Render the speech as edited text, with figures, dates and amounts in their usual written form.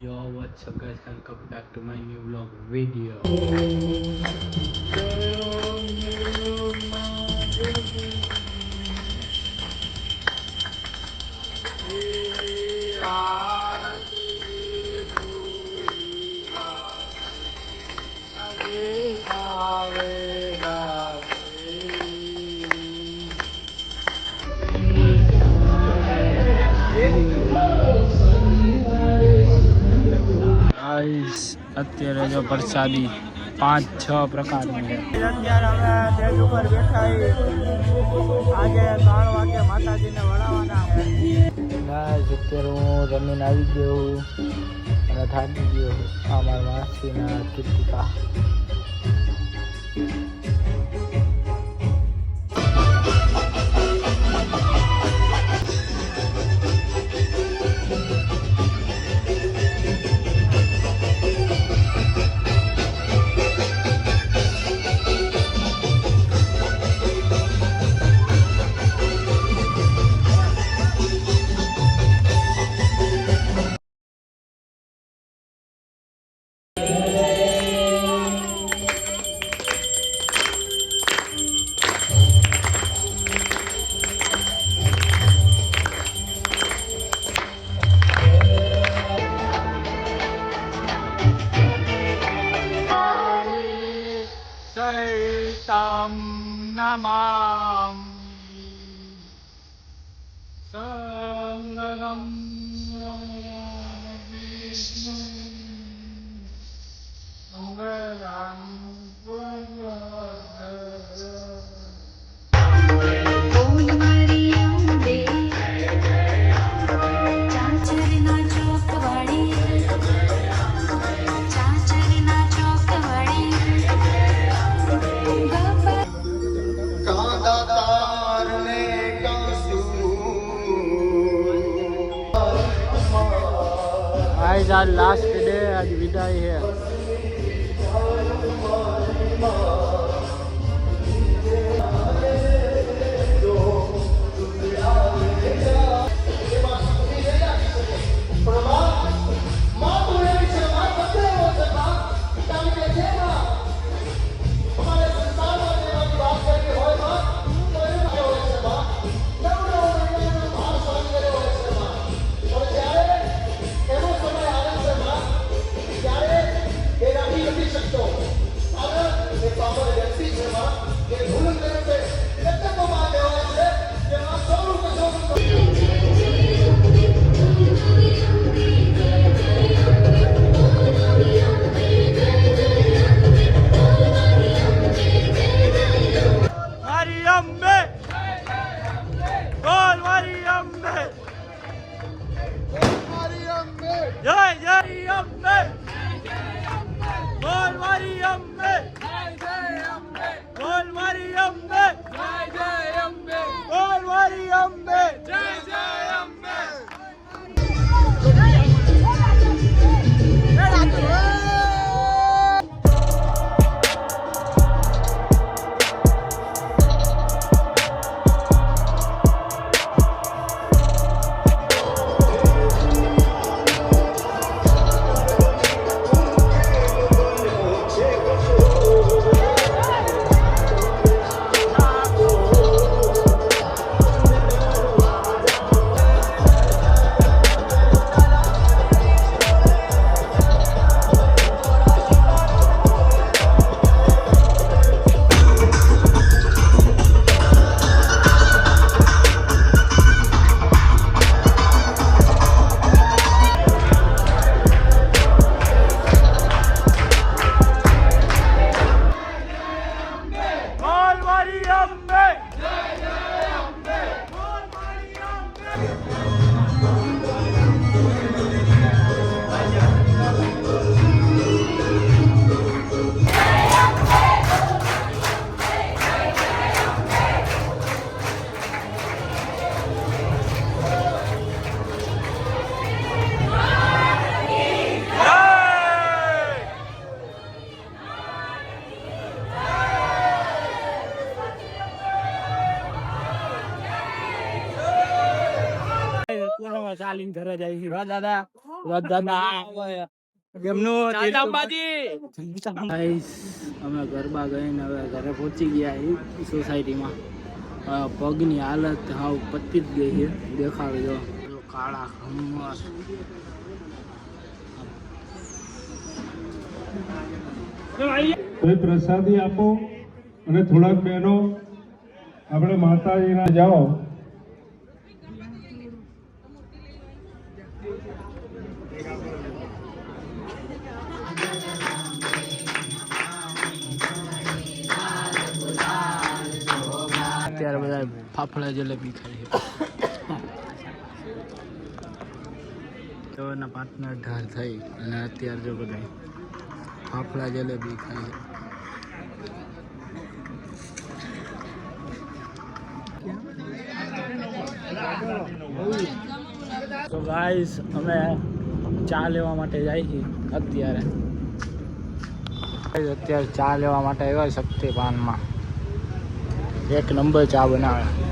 Yo, what's up guys, welcome back to my new vlog video. અત્યારે જો પ્રસાદી 5-6 પ્રકારની છે. અત્યારે અમે સ્ટેજ ઉપર બેઠા આજે 3 વાગે માતાજીને વળાવવાના છે. અત્યારે હું જમીન આવી ગયો અને થાકી ગયો. આ મારા માસીના કીર્તિકા. Tam namam Sangam Vishnu Mangalam आज लास्ट डे, आज विदाई है. લઈને ઘરે જાય છે દાદા એમનું ગાઈસ અમે ગરબા ગઈને હવે ઘરે પહોંચી ગયા એ સોસાયટીમાં પગની હાલત હાવ પતી જ ગઈ છે દેખાડી દો કાળા ખમર કોઈ પ્રસાદી આપો અને થોડાક બહેનો આપણે માતાજીના જાઓ. અત્યારે બધા ફાફડા જલેબી ખાય તો એના પાર્ટનર ઢાર થઈ અને અત્યારે જો બધા ફાફડા જલેબી ખાય. તો ગાઈસ અમે ચા લેવા માટે જાય છીએ અત્યારે ચા લેવા માટે આવ્યા શક્તિપાનમાં. એક નંબર ચા બનાવે.